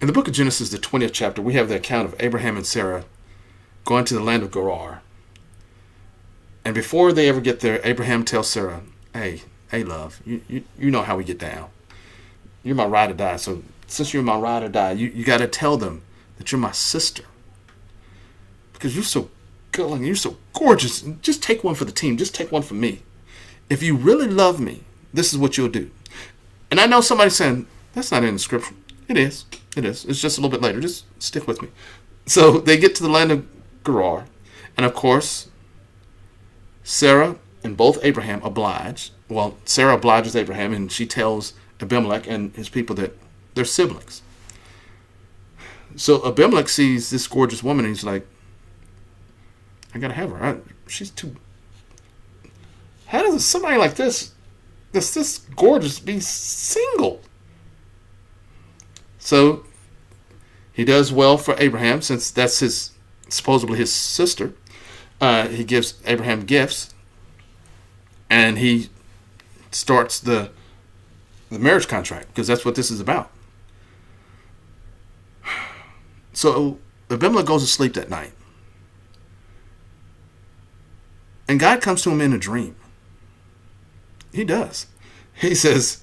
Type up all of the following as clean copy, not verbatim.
In the book of Genesis, the 20th chapter, we have the account of Abraham and Sarah going to the land of Gerar. And before they ever get there, Abraham tells Sarah, hey, love, you know how we get down. You're my ride or die. So since you're my ride or die, you got to tell them that you're my sister. Because you're so good looking, you're so gorgeous. Just take one for the team. Just take one for me. If you really love me, this is what you'll do. And I know somebody's saying, that's not in the scripture. It is. It is. It's just a little bit later. Just stick with me. So they get to the land of Gerar. And of course, Sarah and both Abraham oblige. Well, Sarah obliges Abraham, and she tells Abimelech and his people that they're siblings. So Abimelech sees this gorgeous woman, and he's like, I gotta have her. She's too... How does somebody like this gorgeous, be single? So he does well for Abraham, since that's supposedly his sister. He gives Abraham gifts, and he starts the marriage contract, because that's what this is about. So Abimelech goes to sleep that night, and God comes to him in a dream. He does. He says,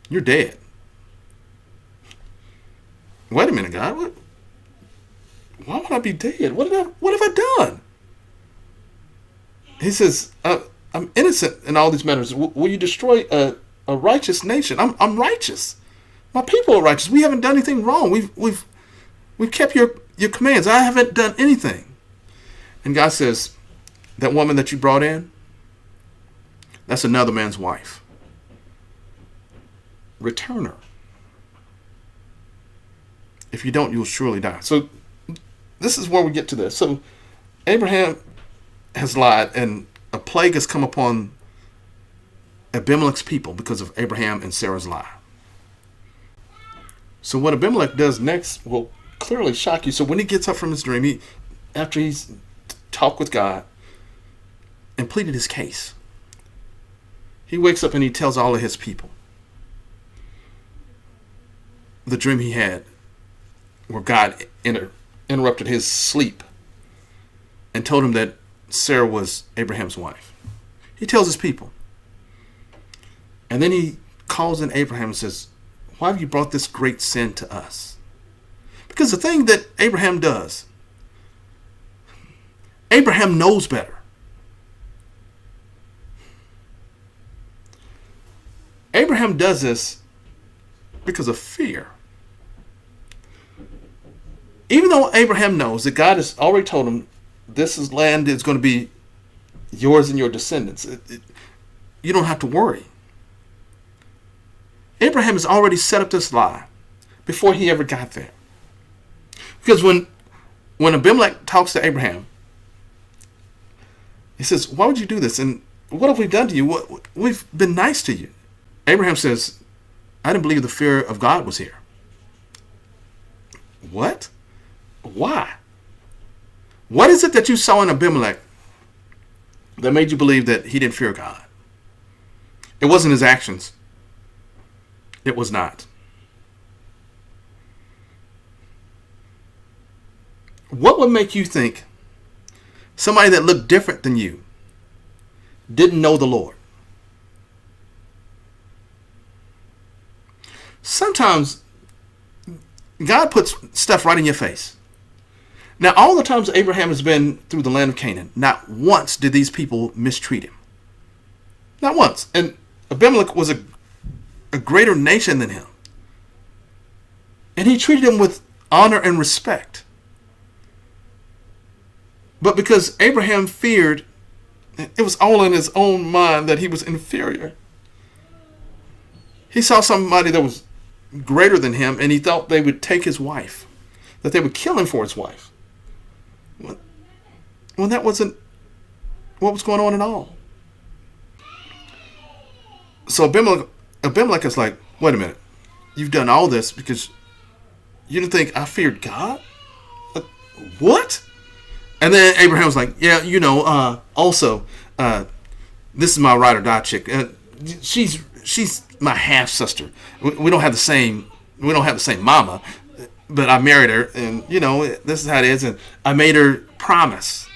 you're dead. Wait a minute, God. Why would I be dead? What have I done? He says, I'm innocent in all these matters. Will you destroy a righteous nation? I'm righteous. My people are righteous. We haven't done anything wrong. We've kept your commands. I haven't done anything. And God says, that woman that you brought in, that's another man's wife. Return her. If you don't, you'll surely die. So this is where we get to this. So Abraham has lied, and a plague has come upon Abimelech's people because of Abraham and Sarah's lie. So what Abimelech does next will clearly shock you. So when he gets up from his dream, after he's talked with God and pleaded his case, he wakes up and he tells all of his people the dream he had, where God interrupted his sleep and told him that Sarah was Abraham's wife. He tells his people. And then he calls in Abraham and says, why have you brought this great sin to us? Because the thing that Abraham does, Abraham knows better. Abraham does this because of fear. Even though Abraham knows that God has already told him this land is going to be yours and your descendants, you don't have to worry. Abraham has already set up this lie before he ever got there. Because when Abimelech talks to Abraham, he says, why would you do this? And what have we done to you? We've been nice to you. Abraham says, I didn't believe the fear of God was here. What? Why? What is it that you saw in Abimelech that made you believe that he didn't fear God? It wasn't his actions. It was not. What would make you think somebody that looked different than you didn't know the Lord? Sometimes God puts stuff right in your face. Now, all the times Abraham has been through the land of Canaan, not once did these people mistreat him. Not once. And Abimelech was a greater nation than him. And he treated him with honor and respect. But because Abraham feared, it was all in his own mind that he was inferior. He saw somebody that was greater than him, and he thought they would take his wife, that they would kill him for his wife. Well, that wasn't what was going on at all. So Abimelech is like, wait a minute, you've done all this because you didn't think I feared God? What? And then Abraham was like, yeah, also, this is my ride or die chick. She's my half sister. We don't have the same mama, but I married her, and this is how it is. And I made her promise.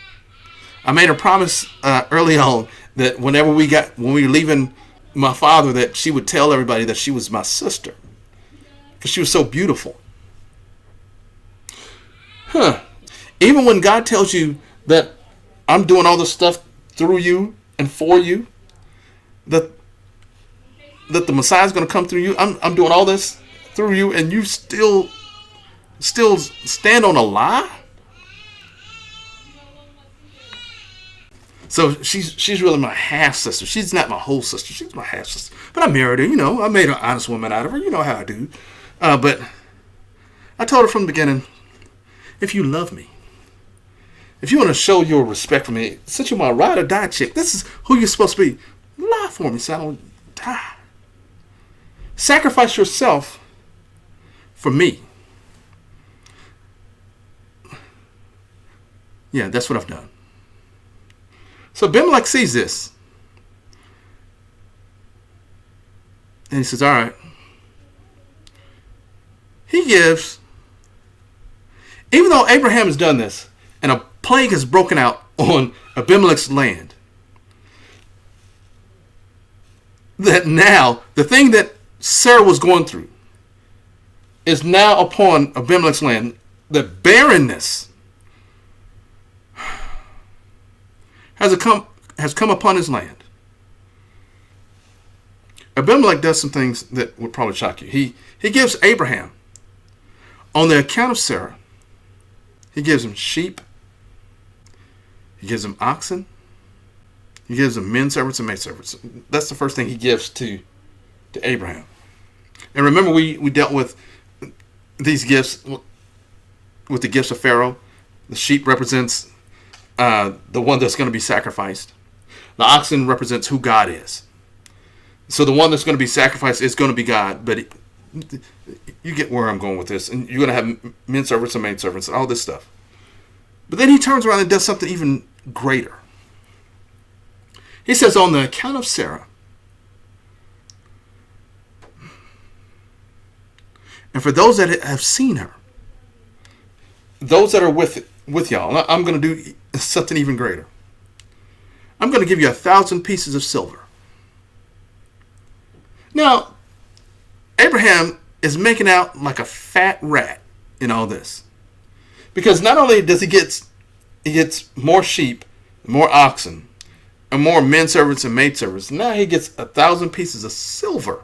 I made her promise early on that when we were leaving my father, that she would tell everybody that she was my sister because she was so beautiful. Even when God tells you that I'm doing all this stuff through you and for you, that the Messiah is going to come through you, I'm doing all this through you, and you still stand on a lie. So she's really my half sister. She's not my whole sister. She's my half sister. But I married her. I made an honest woman out of her. You know how I do. But I told her from the beginning, if you love me, if you want to show your respect for me, since you're my ride or die chick, this is who you're supposed to be. Lie for me so I don't die. Sacrifice yourself for me. Yeah, that's what I've done. So Abimelech sees this. And he says, all right. He gives, even though Abraham has done this, and a plague has broken out on Abimelech's land, that now, the thing that Sarah was going through is now upon Abimelech's land. The barrenness has come upon his land. Abimelech does some things that would probably shock you. He gives Abraham, on the account of Sarah, he gives him sheep, he gives him oxen, he gives him men servants and maid servants. That's the first thing he gives to Abraham. And remember, we dealt with these gifts with the gifts of Pharaoh. The sheep represents the one that's going to be sacrificed. The oxen represents who God is. So the one that's going to be sacrificed is going to be God. But you get where I'm going with this. And you're going to have men servants and maid servants and all this stuff. But then he turns around and does something even greater. He says, on the account of Sarah, and for those that have seen her, those that are with y'all, I'm going to do something even greater. I'm going to give you 1,000 pieces of silver. Now, Abraham is making out like a fat rat in all this. Because not only does he gets more sheep, more oxen, and more men servants and maid servants, now he gets 1,000 pieces of silver.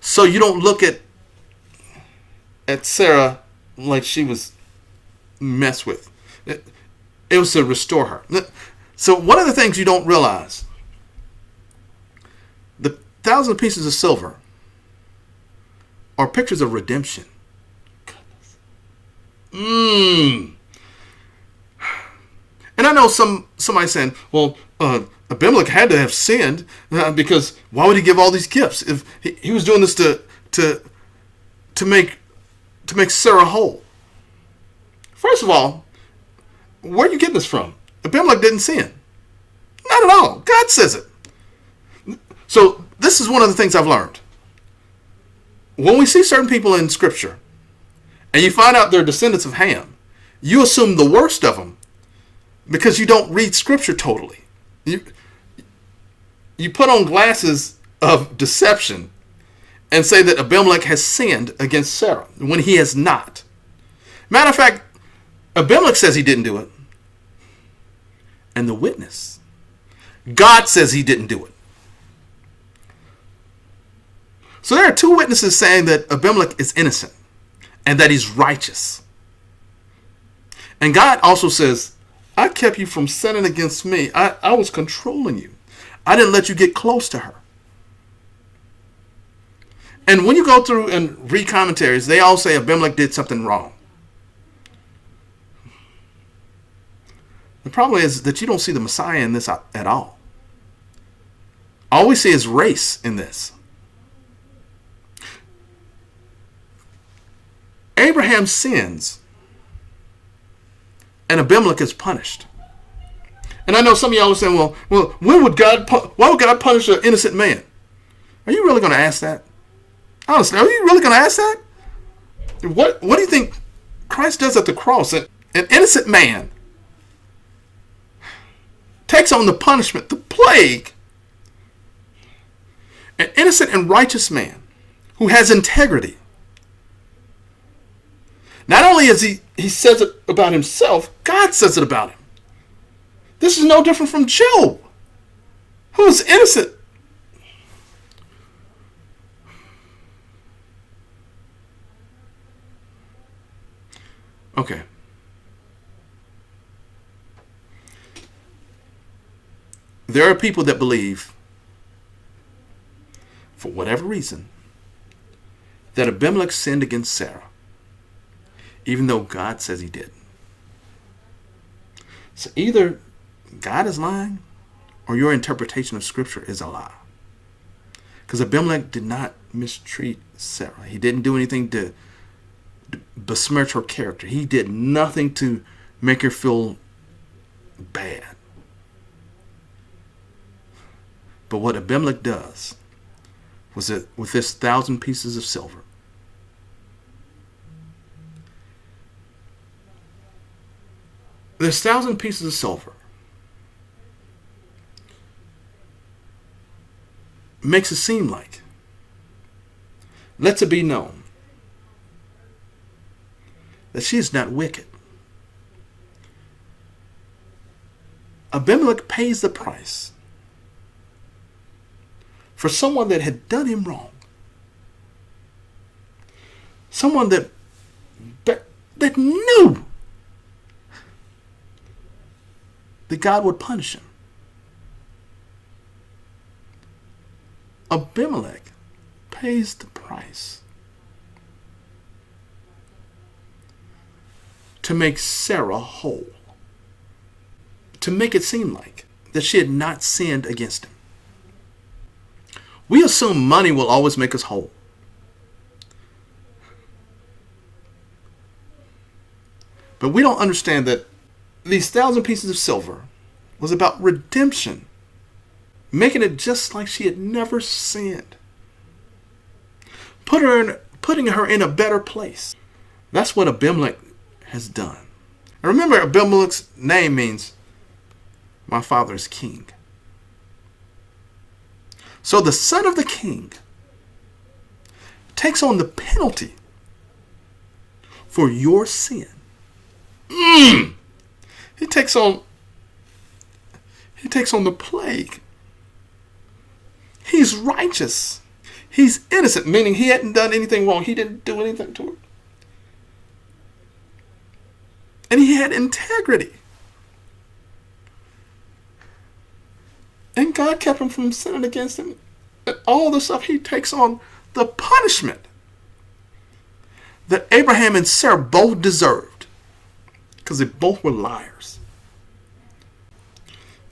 So you don't look at Sarah like she was messed with. It was to restore her. So one of the things you don't realize, the 1,000 pieces of silver are pictures of redemption. And I know somebody saying, well, Abimelech had to have sinned because why would he give all these gifts if he was doing this to make Sarah whole? First of all, where are you getting this from? Abimelech didn't sin. Not at all. God says it. So this is one of the things I've learned. When we see certain people in Scripture, and you find out they're descendants of Ham, you assume the worst of them because you don't read Scripture totally. You put on glasses of deception and say that Abimelech has sinned against Sarah when he has not. Matter of fact, Abimelech says he didn't do it. And the witness, God says he didn't do it. So there are two witnesses saying that Abimelech is innocent and that he's righteous. And God also says, I kept you from sinning against me. I was controlling you. I didn't let you get close to her. And when you go through and read commentaries, they all say Abimelech did something wrong. The problem is that you don't see the Messiah in this at all. All we see is race in this. Abraham sins, and Abimelech is punished. And I know some of y'all are saying, well, why would God punish an innocent man? Are you really going to ask that? Honestly, are you really going to ask that? What do you think Christ does at the cross? An innocent man takes on the punishment, the plague. An innocent and righteous man who has integrity. Not only is he says it about himself, God says it about him. This is no different from Job, who was innocent. Okay. There are people that believe, for whatever reason, that Abimelech sinned against Sarah, even though God says he did. So either God is lying or your interpretation of Scripture is a lie. Because Abimelech did not mistreat Sarah. He didn't do anything to besmirch her character. He did nothing to make her feel bad. But what Abimelech does was that with this 1,000 pieces of silver, this 1,000 pieces of silver makes it seem like, lets it be known that she is not wicked. Abimelech pays the price for someone that had done him wrong. Someone that knew that God would punish him. Abimelech pays the price to make Sarah whole. To make it seem like that she had not sinned against him. We assume money will always make us whole. But we don't understand that these 1,000 pieces of silver was about redemption. Making it just like she had never sinned. Putting her in a better place. That's what Abimelech has done. And remember, Abimelech's name means, my father is king. So the son of the king takes on the penalty for your sin. He takes on the plague. He's righteous. He's innocent, meaning he hadn't done anything wrong. He didn't do anything to her. And he had integrity. And God kept him from sinning against him. And all the stuff, he takes on the punishment that Abraham and Sarah both deserved. Because they both were liars.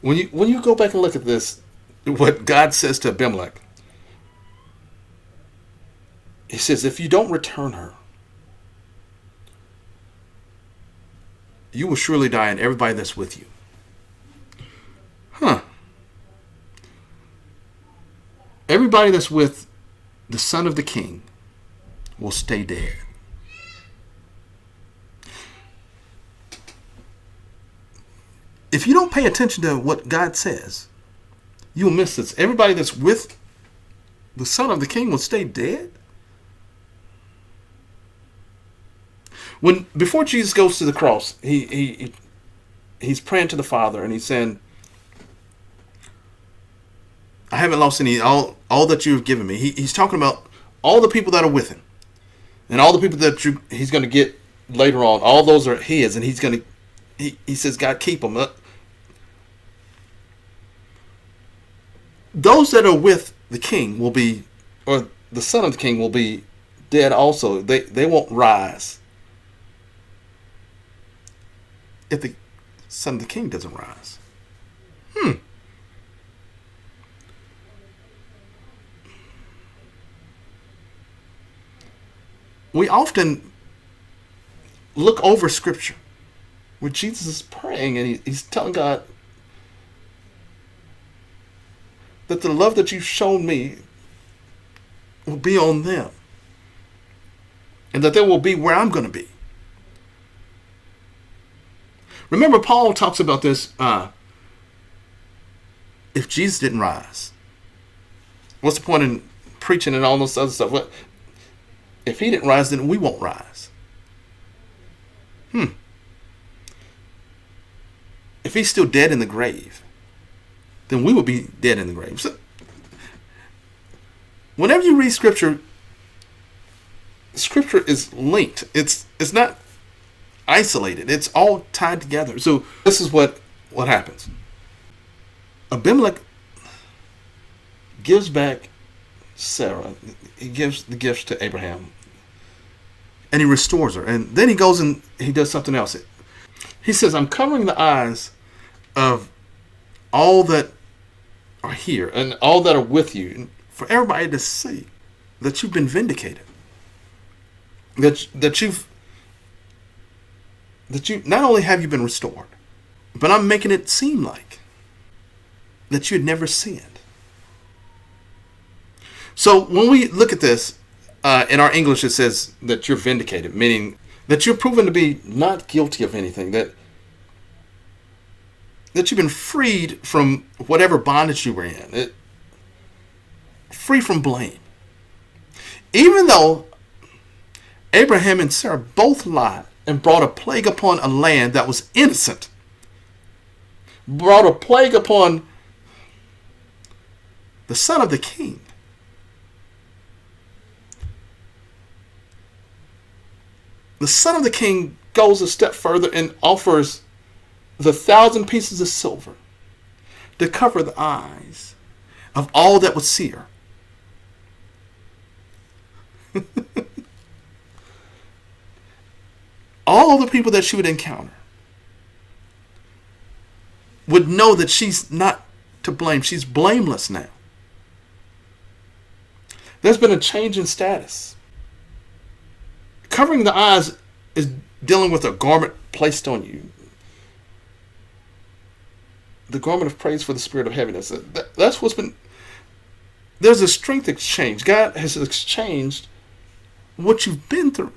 When you go back and look at this, what God says to Abimelech, he says, if you don't return her, you will surely die and everybody that's with you. Everybody that's with the son of the king will stay dead. If you don't pay attention to what God says, you'll miss this. Everybody that's with the son of the king will stay dead. Before Jesus goes to the cross, he's praying to the Father and he's saying, I haven't lost any, all that you have given me. He's talking about all the people that are with him. And all the people that he's going to get later on. All those are his. And he's going to, he says, God, keep them. Those that are with the king will be, or the son of the king will be dead also. They won't rise if the son of the king doesn't rise. We often look over Scripture where Jesus is praying and he's telling God that the love that you've shown me, will be on them. And that they will be where I'm going to be. Remember, Paul talks about this. If Jesus didn't rise, what's the point in preaching and all this other stuff? What, if he didn't rise, then we won't rise. If he's still dead in the grave, then we will be dead in the grave. So, whenever you read Scripture, Scripture is linked. It's not isolated. It's all tied together. So this is what happens. Abimelech gives back Sarah. He gives the gifts to Abraham. And he restores her. And then he goes and he does something else. He says, I'm covering the eyes of all that are here and all that are with you, for everybody to see that you've been vindicated. That you not only have you been restored, but I'm making it seem like that you had never sinned. So when we look at this, in our English it says that you're vindicated, meaning that you're proven to be not guilty of anything, that you've been freed from whatever bondage you were in, free from blame. Even though Abraham and Sarah both lied and brought a plague upon a land that was innocent, brought a plague upon the son of the king. The son of the king goes a step further and offers the 1,000 pieces of silver to cover the eyes of all that would see her. All the people that she would encounter would know that she's not to blame. She's blameless now. There's been a change in status. Covering the eyes is dealing with a garment placed on you. The garment of praise for the spirit of heaviness. That's what's been... There's a strength exchange. God has exchanged what you've been through,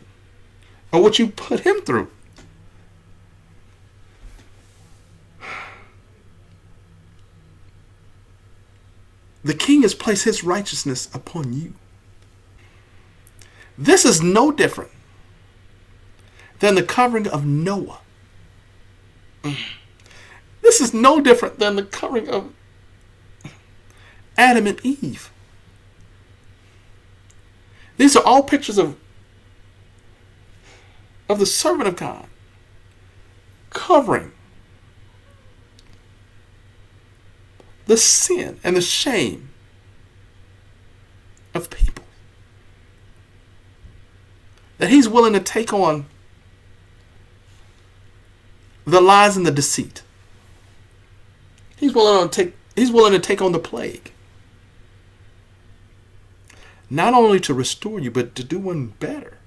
or what you put him through. The king has placed his righteousness upon you. This is no different than the covering of Noah. This is no different than the covering of Adam and Eve. These are all pictures of the servant of God covering the sin and the shame of people. That he's willing to take on the lies and the deceit. He's willing to take on the plague. Not only to restore you, but to do one better.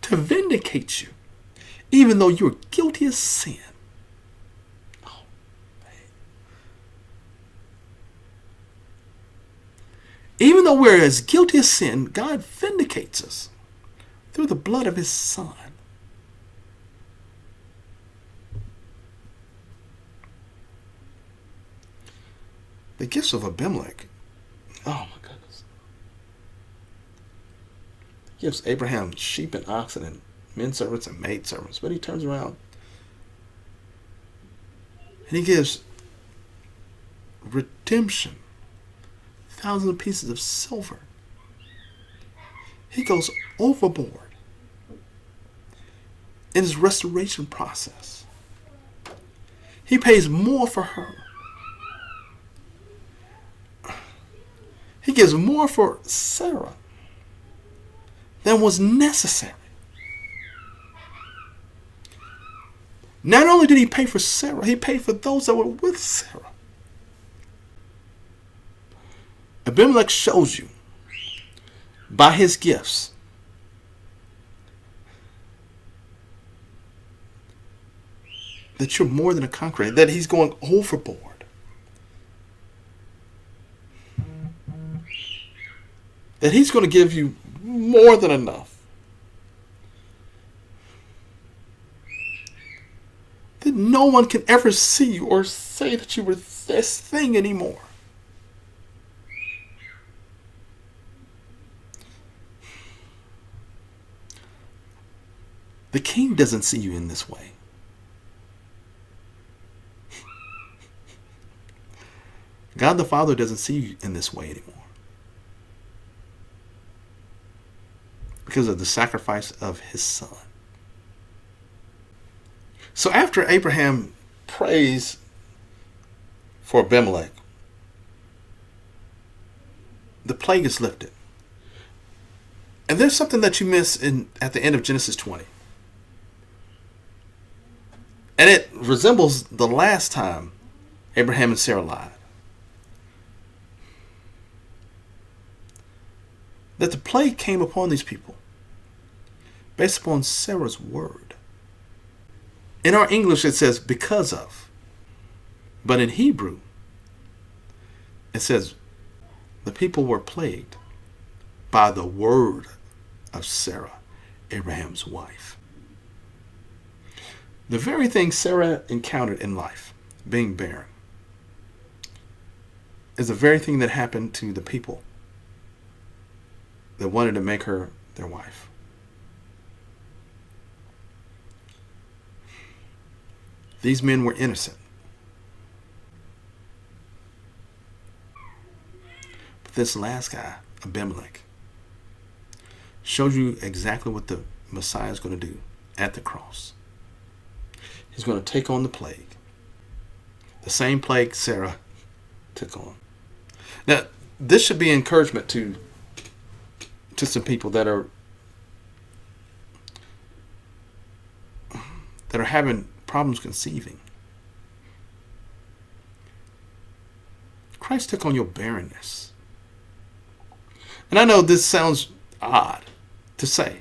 To vindicate you, even though you're guilty of sin. Oh, man. Even though we're as guilty of sin, God vindicates us through the blood of his Son. The gifts of Abimelech. Oh my goodness. He gives Abraham sheep and oxen and men servants and maid servants. But he turns around and he gives redemption. 1,000 pieces of silver. He goes overboard in his restoration process. He pays more for her. He gives more for Sarah than was necessary. Not only did he pay for Sarah, he paid for those that were with Sarah. Abimelech shows you by his gifts that you're more than a conqueror, that he's going overboard. that he's going to give you more than enough. That no one can ever see you or say that you were this thing anymore. The king doesn't see you in this way. God the Father doesn't see you in this way anymore. Because of the sacrifice of his son. So after Abraham prays for Abimelech, the plague is lifted. And there's something that you miss at the end of Genesis 20. And it resembles the last time Abraham and Sarah lied. That the plague came upon these people based upon Sarah's word. In our English it says because of. But in Hebrew it says the people were plagued by the word of Sarah, Abraham's wife. The very thing Sarah encountered in life, being barren, is the very thing that happened to the people that wanted to make her their wife. These men were innocent. But this last guy, Abimelech, shows you exactly what the Messiah is going to do at the cross. He's going to take on the plague. The same plague Sarah took on. Now, this should be encouragement to some people that are having problems conceiving. Christ took on your barrenness. And I know this sounds odd to say.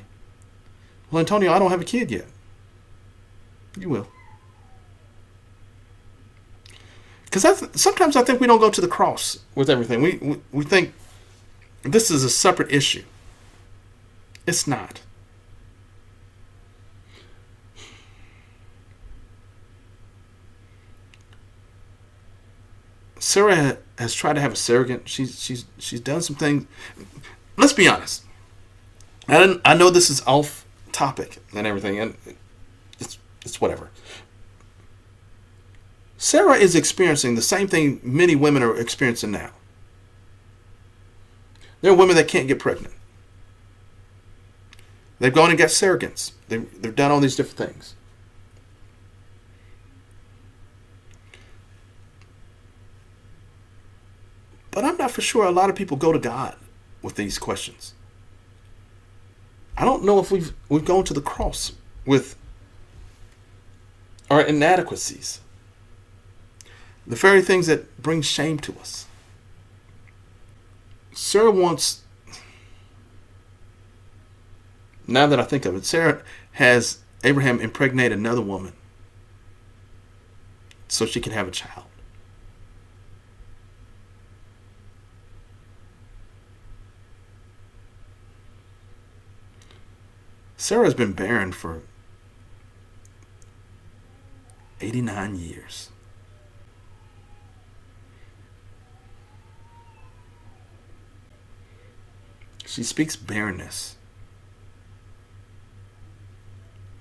Well, Antonio, I don't have a kid yet. You will. Because sometimes I think we don't go to the cross with everything. We think this is a separate issue. It's not. Sarah has tried to have a surrogate. She's done some things. Let's be honest. I know this is off topic and everything, and it's whatever. Sarah is experiencing the same thing many women are experiencing now. There are women that can't get pregnant. They've gone and got surrogates. They've done all these different things. But I'm not for sure a lot of people go to God with these questions. I don't know if we've gone to the cross with our inadequacies. The very things that bring shame to us. Sarah wants, now that I think of it, Sarah has Abraham impregnate another woman so she can have a child. Sarah's been barren for 89 years. She speaks barrenness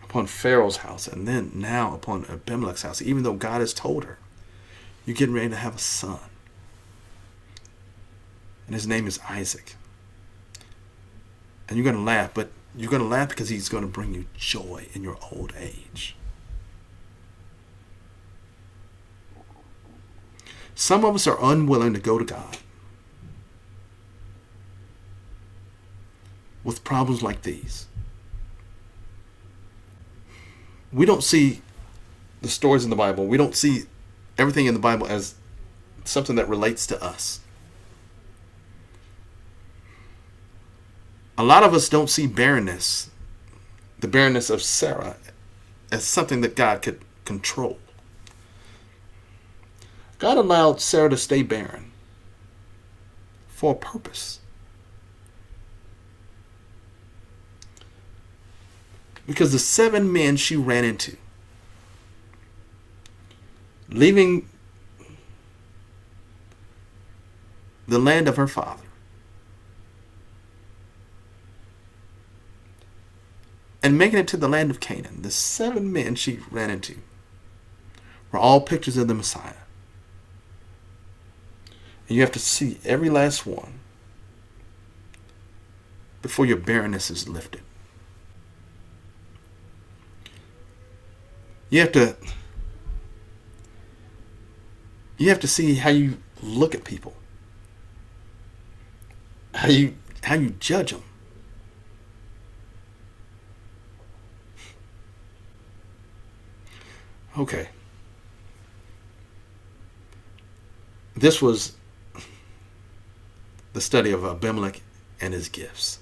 upon Pharaoh's house and then now upon Abimelech's house, even though God has told her, you're getting ready to have a son. And his name is Isaac. And you're going to laugh, but you're going to laugh because he's going to bring you joy in your old age. Some of us are unwilling to go to God with problems like these. We don't see the stories in the Bible. We don't see everything in the Bible as something that relates to us. A lot of us don't see barrenness, the barrenness of Sarah, as something that God could control. God allowed Sarah to stay barren for a purpose. Because the 7 men she ran into, leaving the land of her father and making it to the land of Canaan, the 7 men she ran into were all pictures of the Messiah. And you have to see every last one before your barrenness is lifted. You have to see how you look at people, how you judge them. Okay. This was the study of Abimelech and his gifts.